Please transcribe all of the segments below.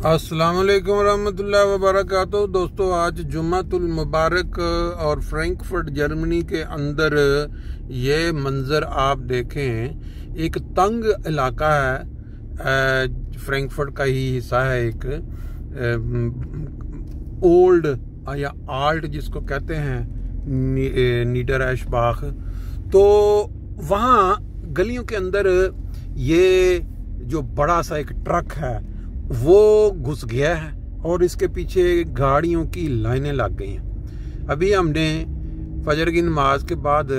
अस्सलाम वालेकुम रहमतुल्लाहि व बरकातहू। दोस्तों, आज जुम्मतुल मुबारक और फ्रैंकफर्ट जर्मनी के अंदर ये मंज़र आप देखें। एक तंग इलाका है, फ्रैंकफर्ट का ही हिस्सा है। एक ओल्ड या आल्ट जिसको कहते हैं, नीडरएशबाख। तो वहाँ गलियों के अंदर ये जो बड़ा सा एक ट्रक है वो घुस गया है और इसके पीछे गाड़ियों की लाइनें लग गई हैं। अभी हमने फजर की नमाज के बाद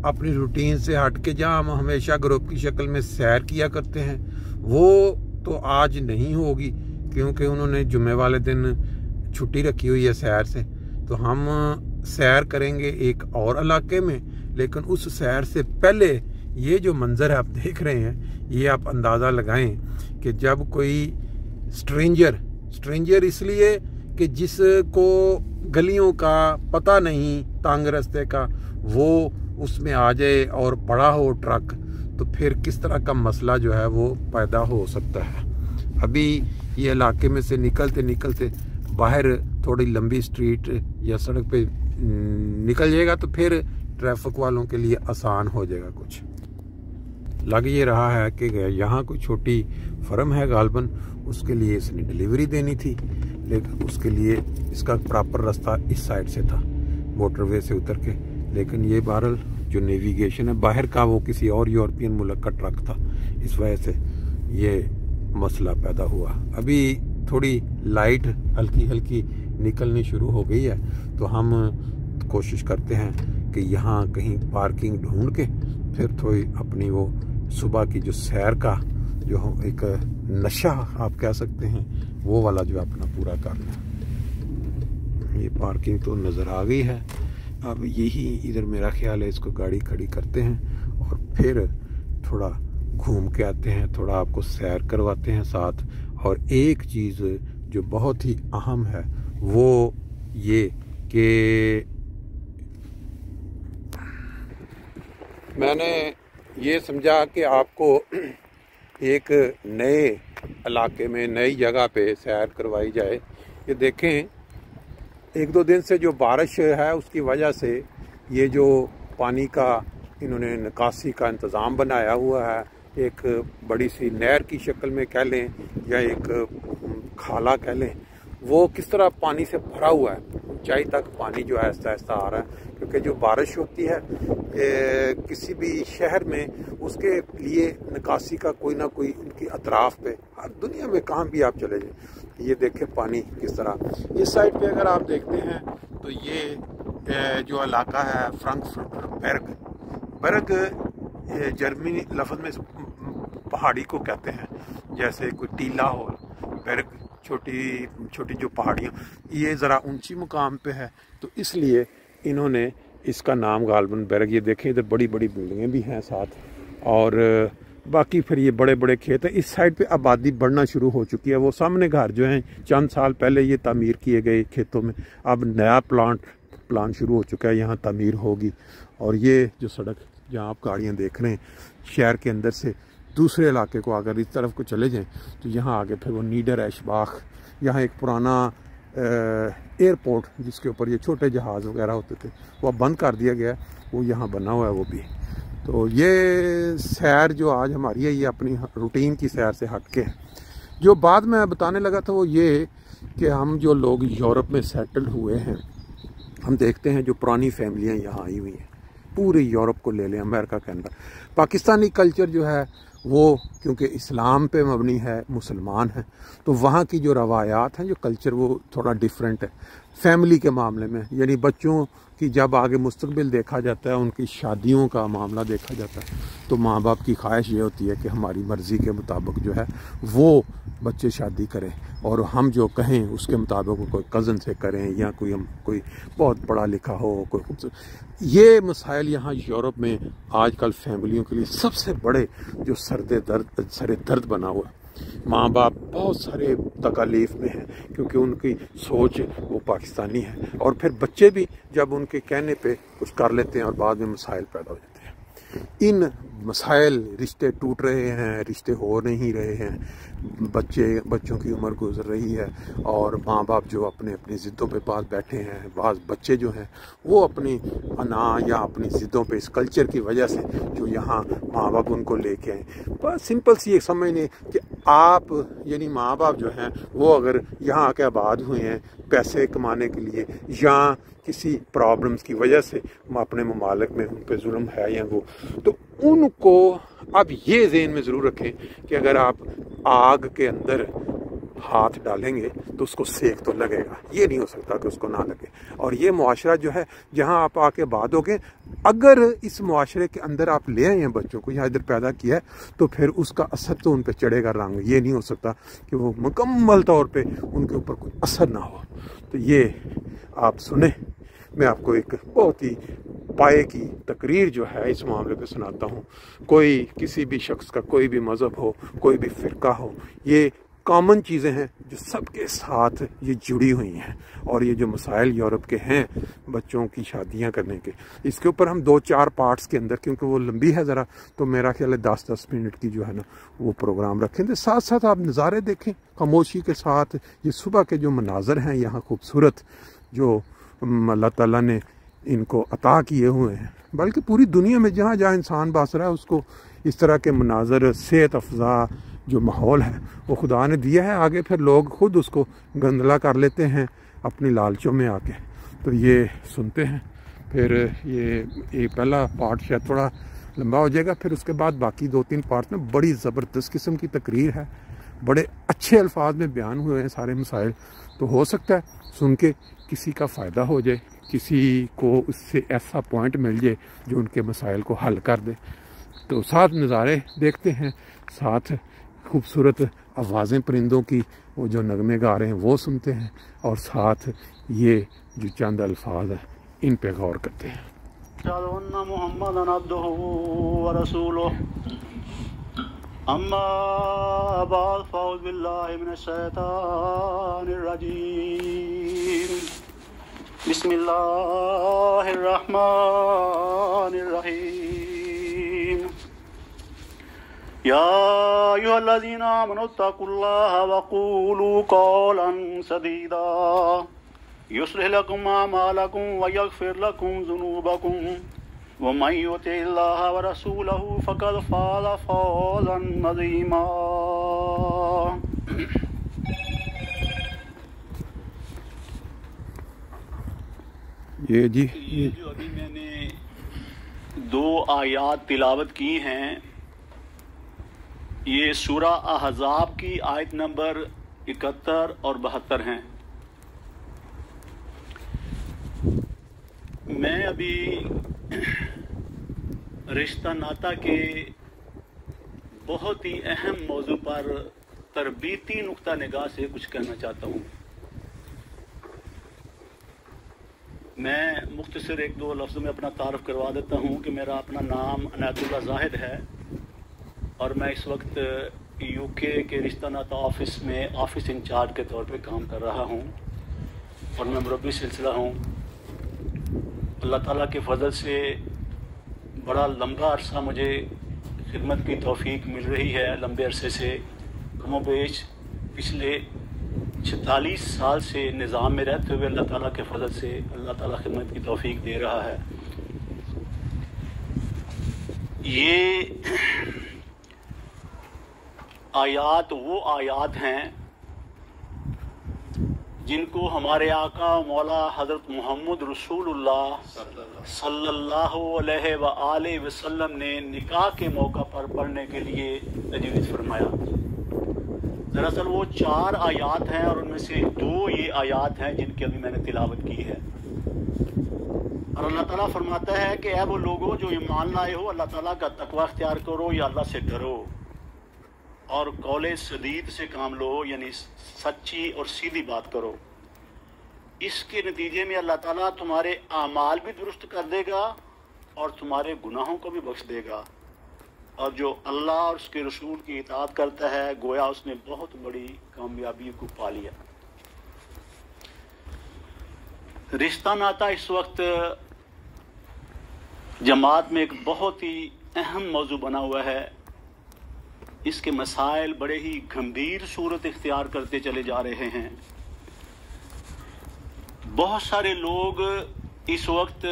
अपनी रूटीन से हट के जहाँ हम हमेशा ग्रुप की शक्ल में सैर किया करते हैं वो तो आज नहीं होगी, क्योंकि उन्होंने जुम्मे वाले दिन छुट्टी रखी हुई है सैर से। तो हम सैर करेंगे एक और इलाके में, लेकिन उस सैर से पहले ये जो मंजर है आप देख रहे हैं, ये आप अंदाज़ा लगाएं कि जब कोई स्ट्रेंजर इसलिए कि जिसको गलियों का पता नहीं, तंग रास्ते का, वो उसमें आ जाए और बड़ा हो ट्रक, तो फिर किस तरह का मसला जो है वो पैदा हो सकता है। अभी ये इलाके में से निकलते निकलते बाहर थोड़ी लंबी स्ट्रीट या सड़क पे निकल जाएगा तो फिर ट्रैफिक वालों के लिए आसान हो जाएगा। कुछ लग ये रहा है कि यहाँ कोई छोटी फर्म है गालबन, उसके लिए इसने डिलीवरी देनी थी, लेकिन उसके लिए इसका प्रॉपर रास्ता इस साइड से था, मोटरवे से उतर के। लेकिन ये बहरहाल जो नेविगेशन है बाहर का, वो किसी और यूरोपियन मुल्क का ट्रक था, इस वजह से ये मसला पैदा हुआ। अभी थोड़ी लाइट हल्की हल्की निकलनी शुरू हो गई है, तो हम कोशिश करते हैं कि यहाँ कहीं पार्किंग ढूंढ के फिर थोड़ी अपनी वो सुबह की जो सैर का जो एक नशा आप कह सकते हैं वो वाला जो अपना पूरा करना। ये पार्किंग तो नज़र आ गई है। अब यही इधर मेरा ख्याल है, इसको गाड़ी खड़ी करते हैं और फिर थोड़ा घूम के आते हैं, थोड़ा आपको सैर करवाते हैं साथ। और एक चीज़ जो बहुत ही अहम है वो ये कि मैंने ये समझा कि आपको एक नए इलाके में, नई जगह पे सैर करवाई जाए। ये देखें, एक दो दिन से जो बारिश है उसकी वजह से ये जो पानी का इन्होंने निकासी का इंतज़ाम बनाया हुआ है, एक बड़ी सी नहर की शक्ल में कह लें या एक खाला कह लें, वो किस तरह पानी से भरा हुआ है। ऊंचाई तक पानी जो है आहिस्ता आहिस्ता आ रहा है, क्योंकि जो बारिश होती है किसी भी शहर में, उसके लिए निकासी का कोई ना कोई उनकी अतराफ पे, हर दुनिया में कहाँ भी आप चले जाए, ये देखें पानी किस तरह। इस साइड पे अगर आप देखते हैं तो ये जो इलाका है फ्रैंकफर्ट बर्ग जर्मनी लफ्ज़ में पहाड़ी को कहते हैं, जैसे कोई टीला हो, बर्ग छोटी छोटी जो पहाड़ियाँ, ये ज़रा ऊंची मुकाम पे है, तो इसलिए इन्होंने इसका नाम गालबन बर्ग। ये देखें, इधर बड़ी बड़ी बिल्डिंगें भी हैं साथ, और बाकी फिर ये बड़े बड़े खेत हैं। इस साइड पे आबादी बढ़ना शुरू हो चुकी है। वो सामने घर जो हैं चंद साल पहले ये तामीर किए गए खेतों में, अब नया प्लान शुरू हो चुका है, यहाँ तामीर होगी। और ये जो सड़क जहाँ आप गाड़ियाँ देख रहे हैं, शहर के अंदर से दूसरे इलाके को अगर इस तरफ को चले जाएं तो यहाँ आगे फिर वो नीडरएशबाख, यहाँ एक पुराना एयरपोर्ट जिसके ऊपर ये छोटे जहाज़ वगैरह होते थे, वो अब बंद कर दिया गया, वो यहाँ बना हुआ है वो भी। तो ये सैर जो आज हमारी है, ये अपनी रूटीन की सैर से हट के है। जो बात मैं बताने लगा था वो ये कि हम जो लोग यूरोप में सेटल हुए हैं, हम देखते हैं जो पुरानी फैमिलियाँ यहाँ आई हुई हैं, पूरे यूरोप को ले लें, अमेरिका, कनाडा, पाकिस्तानी कल्चर जो है वो क्योंकि इस्लाम पे मबनी है, मुसलमान है, तो वहाँ की जो रवायात हैं, जो कल्चर, वो थोड़ा डिफरेंट है फैमिली के मामले में। यानी बच्चों की जब आगे मुस्तकबिल देखा जाता है, उनकी शादियों का मामला देखा जाता है, तो माँ बाप की ख्वाहिश ये होती है कि हमारी मर्ज़ी के मुताबिक जो है वो बच्चे शादी करें, और हम जो कहें उसके मुताबिक कोई कज़न से करें या कोई बहुत पढ़ा लिखा हो, कोई। ये मसाइल यहाँ यूरोप में आजकल फैमिलियों के लिए सबसे बड़े जो सर दर्द बना हुआ है। माँ बाप बहुत सारे तकालीफ में हैं क्योंकि उनकी सोच वो पाकिस्तानी है, और फिर बच्चे भी जब उनके कहने पे कुछ कर लेते हैं और बाद में मसाइल पैदा हो जाते हैं। ان مسائل، رشتے ٹوٹ رہے ہیں، رشتے ہو نہیں رہے ہیں، بچوں کی عمر گزر رہی ہے، اور ماں باپ جو اپنے اپنی ضدوں پہ بعض بیٹھے ہیں، بعض بچے جو ہیں وہ اپنی انا یا اپنی ضدوں پہ اس کلچر کی وجہ سے جو یہاں ماں باپ ان کو لے کے آئیں، بس سمپل سی ایک سمجھ لیں کہ آپ یعنی ماں باپ جو ہیں وہ اگر یہاں آ کے آباد ہوئے ہیں پیسے کمانے کے لیے یا کسی پرابلمس کی وجہ سے اپنے ممالک میں ان پہ ظلم ہے یا وہ، تو ان کو اب یہ ذہن میں ضرور رکھیں کہ اگر آپ آگ کے اندر ہاتھ ڈالیں گے تو اس کو سیک تو لگے گا، یہ نہیں ہو سکتا کہ اس کو نہ لگے۔ اور یہ معاشرہ جو ہے جہاں آپ آ کے بعد ہوگے، اگر اس معاشرے کے اندر آپ لے آئے ہیں بچوں کو یا ادھر پیدا کیا ہے تو پھر اس کا اثر تو ان پہ چڑھے گا رنگ، یہ نہیں ہو سکتا کہ وہ مکمل طور پہ ان کے اوپر کوئی اثر نہ ہو۔ تو یہ آپ سنیں، میں آپ کو ایک بہت ہی پائے کی تقریر جو ہے اس معاملے پہ سناتا ہوں۔ کوئی کسی بھی شخص کا کوئی بھی مذہب ہو، کوئی بھی فرقہ ہو، یہ کامن چیزیں ہیں جو سب کے ساتھ یہ جڑی ہوئی ہیں، اور یہ جو مسائل یورپ کے ہیں بچوں کی شادیاں کرنے کے، اس کے اوپر ہم 2-4 پارٹس کے اندر، کیونکہ وہ لمبی ہے ذرا، تو میرا خیال ہے 10-10 منٹ کی جو ہے نا وہ پروگرام رکھیں، تو ساتھ ساتھ آپ نظارے دیکھیں خاموشی کے ساتھ۔ یہ صبح کے جو مناظر ہیں یہاں خوبصورت، جو اللہ تعالیٰ نے ان کو عطا کیے ہوئے ہیں، بلکہ پوری دنیا میں جہاں جہاں انسان بس رہا ہے اس کو اس طرح کے مناظر، صحت افزا جو ماحول ہے وہ خدا نے دیا ہے، آگے پھر لوگ خود اس کو گندلا کر لیتے ہیں اپنی لالچوں میں آ کے۔ تو یہ سنتے ہیں، پھر یہ پہلا پارٹ شاید تھوڑا لمبا ہو جائے گا، پھر اس کے بعد باقی 2-3 پارٹ میں بڑی زبردست قسم کی تقریر ہے، بڑے اچھے الفاظ میں بیان ہوئے ہیں سارے مسائل، تو ہو سکتا ہے سن کے کسی کا فائدہ ہو جائے، کسی کو اس سے ایسا پوائنٹ مل جائے جو ان کے مسائل کو حل کر دے۔ تو ساتھ نظارے دیکھتے ہیں، ساتھ خوبصورت آوازیں پرندوں کی وہ جو نغمے گا رہے ہیں وہ سنتے ہیں، اور ساتھ یہ جو چند الفاظ ہیں ان پہ غور کرتے ہیں۔ اشهد ان محمدا عبده ورسوله اما بعد فاعوذ بالله من الشیطان الرجیم بسم اللہ الرحمن الرحیم یا ایھا الذین آمنوا اتقوا اللہ وقولوا قولا سدیدا یصلح لکم اعمالکم ویغفر لکم ذنوبکم ومن یطع اللہ ورسولہ فقد فاز فوزا عظیما۔ یہ جی یہ جو ابھی میں نے 2 آیات تلاوت کی ہیں، یہ سورہ احزاب کی آیت نمبر 71 اور 72 ہیں۔ میں ابھی رشتہ ناتا کے بہت ہی اہم موضوع پر تربیتی نقطہ نگاہ سے کچھ کہنا چاہتا ہوں۔ میں مختصر 1-2 لفظوں میں اپنا تعارف کروا دیتا ہوں کہ میرا اپنا نام عنایت اللہ زاہد ہے، اور میں اس وقت UK کے رشتہ ناتا آفس میں آفس انچارج کے طور پہ کام کر رہا ہوں، اور میں مربی سلسلہ ہوں۔ اللہ تعالیٰ کے فضل سے بڑا لمبا عرصہ مجھے خدمت کی توفیق مل رہی ہے، لمبے عرصے سے، کم و بیش پچھلے 46 سال سے نظام میں رہتے ہوئے اللہ تعالیٰ کے فضل سے اللہ تعالیٰ خدمت کی توفیق دے رہا ہے۔ یہ آیات وہ آیات ہیں جن کو ہمارے آقا مولا حضرت محمد رسول اللہ صلی اللہ علیہ وآلہ وسلم نے نکاح کے موقع پر پڑھنے کے لیے تجویز فرمایا۔ دراصل وہ 4 آیات ہیں، اور ان میں سے 2 یہ آیات ہیں جن کی ابھی میں نے تلاوت کی ہے۔ اور اللہ تعالیٰ فرماتا ہے کہ اے وہ لوگوں جو ایمان لائے ہو، اللہ تعالیٰ کا تقوی اختیار کرو یا اللہ سے ڈرو، اور قول سدید سے کام لو، یعنی سچی اور سیدھی بات کرو۔ اس کے نتیجے میں اللہ تعالیٰ تمہارے اعمال بھی درست کر دے گا اور تمہارے گناہوں کو بھی بخش دے گا، اور جو اللہ اور اس کے رسول کی اطاعت کرتا ہے گویا اس نے بہت بڑی کامیابی کو پا لیا۔ رشتہ ناتا اس وقت जमात में एक बहुत ही अहम मौजू बना हुआ है। इसके मसाइल बड़े ही गंभीर सूरत इख्तियार करते चले जा रहे हैं। बहुत सारे लोग इस वक्त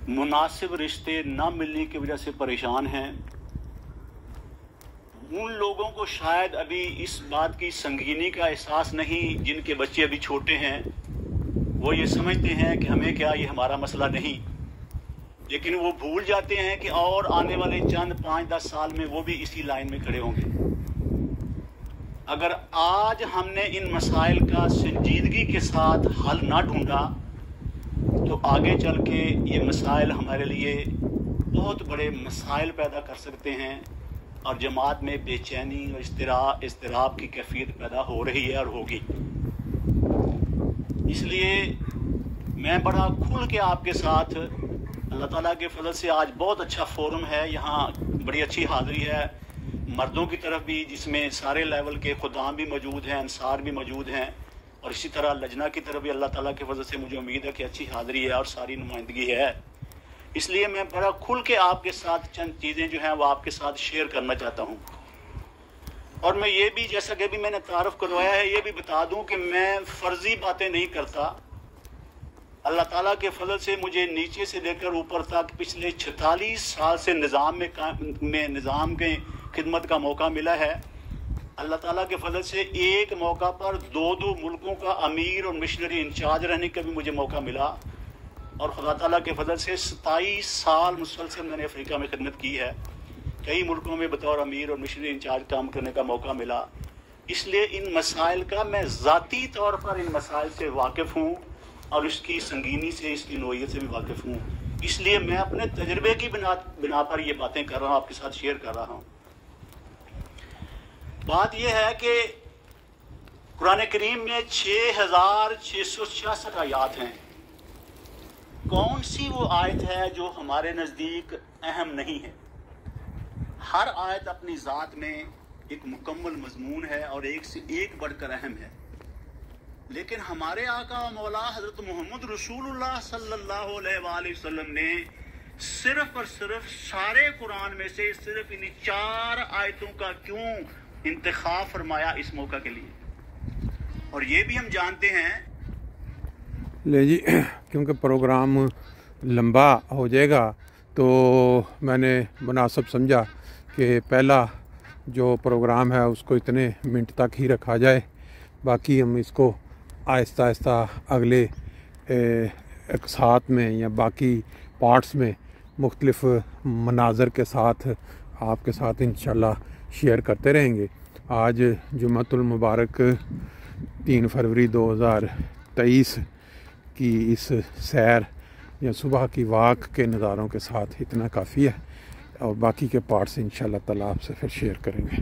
मुनासिब रिश्ते न मिलने की वजह से परेशान हैं। उन लोगों को शायद अभी इस बात की संगीनी का एहसास नहीं, जिनके बच्चे अभी छोटे हैं। वो ये समझते हैं कि हमें क्या, ये हमारा मसला नहीं, लेकिन वो भूल जाते हैं कि और आने वाले चंद 5-10 साल में वो भी इसी लाइन में खड़े होंगे। अगर आज हमने इन मसाइल का संजीदगी के साथ हल ना ढूंढा तो आगे चल के ये मसाइल हमारे लिए बहुत बड़े मसाइल पैदा कर सकते हैं और जमात में बेचैनी और इस्तिराब की कैफियत पैदा हो रही है और होगी। इसलिए मैं बड़ा खुल के आपके साथ, अल्लाह ताला के फजल से आज बहुत अच्छा फोरम है, यहाँ बड़ी अच्छी हाज़िरी है मर्दों की तरफ भी, जिसमें सारे लेवल के खुदाम भी मौजूद हैं, अंसार भी मौजूद हैं, और इसी तरह लजना की तरफ भी अल्लाह ताला के फजल से मुझे उम्मीद है कि अच्छी हाज़िरी है और सारी नुमाइंदगी है। इसलिए मैं बड़ा खुल के आपके साथ चंद चीज़ें जो हैं वो आपके साथ शेयर करना चाहता हूँ। और मैं ये भी, जैसा कि अभी मैंने तारुफ करवाया है, ये भी बता दूँ कि मैं फ़र्ज़ी बातें नहीं करता। अल्लाह ताला के फजल से मुझे नीचे से लेकर ऊपर तक पिछले 46 साल से निज़ाम के खिदमत का मौका मिला है। अल्लाह ताला के फजल से एक मौका पर 2 मुल्कों का अमीर और मिशनरी इंचार्ज रहने का भी मुझे मौका मिला, और खुदा ताला के फजल से 27 साल मुसलसल मैंने अफ्रीका में खिदमत की है। कई मुल्कों में बतौर अमीर और मिशनरी इंचार्ज काम करने का मौका मिला। इसलिए इन मसाइल का मैं ज़ाती तौर पर इन मसाइल से वाकिफ़ हूँ और इसकी संगीनी से, इसकी नोयत से भी वाकिफ़ हूँ। इसलिए मैं अपने तजर्बे की बिना पर ये बातें कर रहा हूँ, आपके साथ शेयर कर रहा हूँ। बात यह है कि कुरान करीम में 6666 आयात हैं। कौन सी वो आयत है जो हमारे नज़दीक अहम नहीं है? हर आयत अपनी ज़ात में एक मुकम्मल मजमून है और एक से एक बढ़कर अहम है। लेकिन हमारे आका व मौला हज़रत मोहम्मद रसूलुल्लाह सल्लल्लाहु अलैहि वसल्लम ने सिर्फ और सिर्फ सारे कुरान में से सिर्फ इन 4 आयतों का क्यों इंतखाब फरमाया इस मौका के लिए? और ये भी हम जानते हैं ले जी, क्योंकि प्रोग्राम लंबा हो जाएगा तो मैंने मुनासिब समझा कि पहला जो प्रोग्राम है उसको इतने मिनट तक ही रखा जाए, बाकी हम इसको आहिस्ता आहिस्ता अगले साथ में या बाकी पार्ट्स में मुख्तलिफ मनाज़र के साथ आपके साथ इंशाल्लाह शेयर करते रहेंगे। आज जुम्मतुल मुबारक 3 फरवरी 2023 की इस सैर या सुबह की वाक के नज़ारों के साथ इतना काफ़ी है, और बाकी के पार्ट्स इंशाल्लाह ताला आपसे फिर शेयर करेंगे।